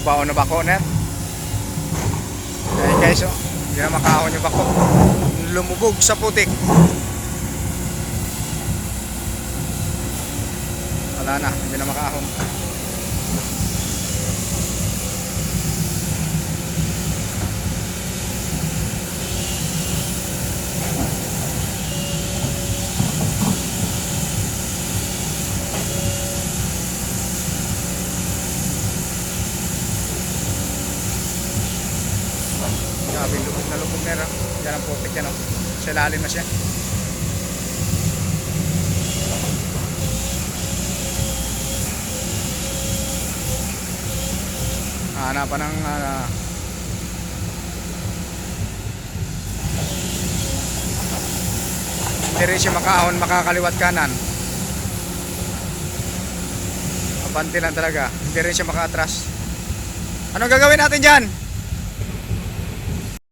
baon na bako net. Ayan guys, oh, hindi na makahon yung bako, lumubog sa putik. Wala na, hindi na makahon. Grabe, lubog na rin. Yan ang putik yan, oh. Sa ilalim na siya. Hanapan ng hindi rin siya makahon, makakaliwat kanan. Abante lang talaga. Hindi rin siya makaatras. Anong gagawin natin dyan?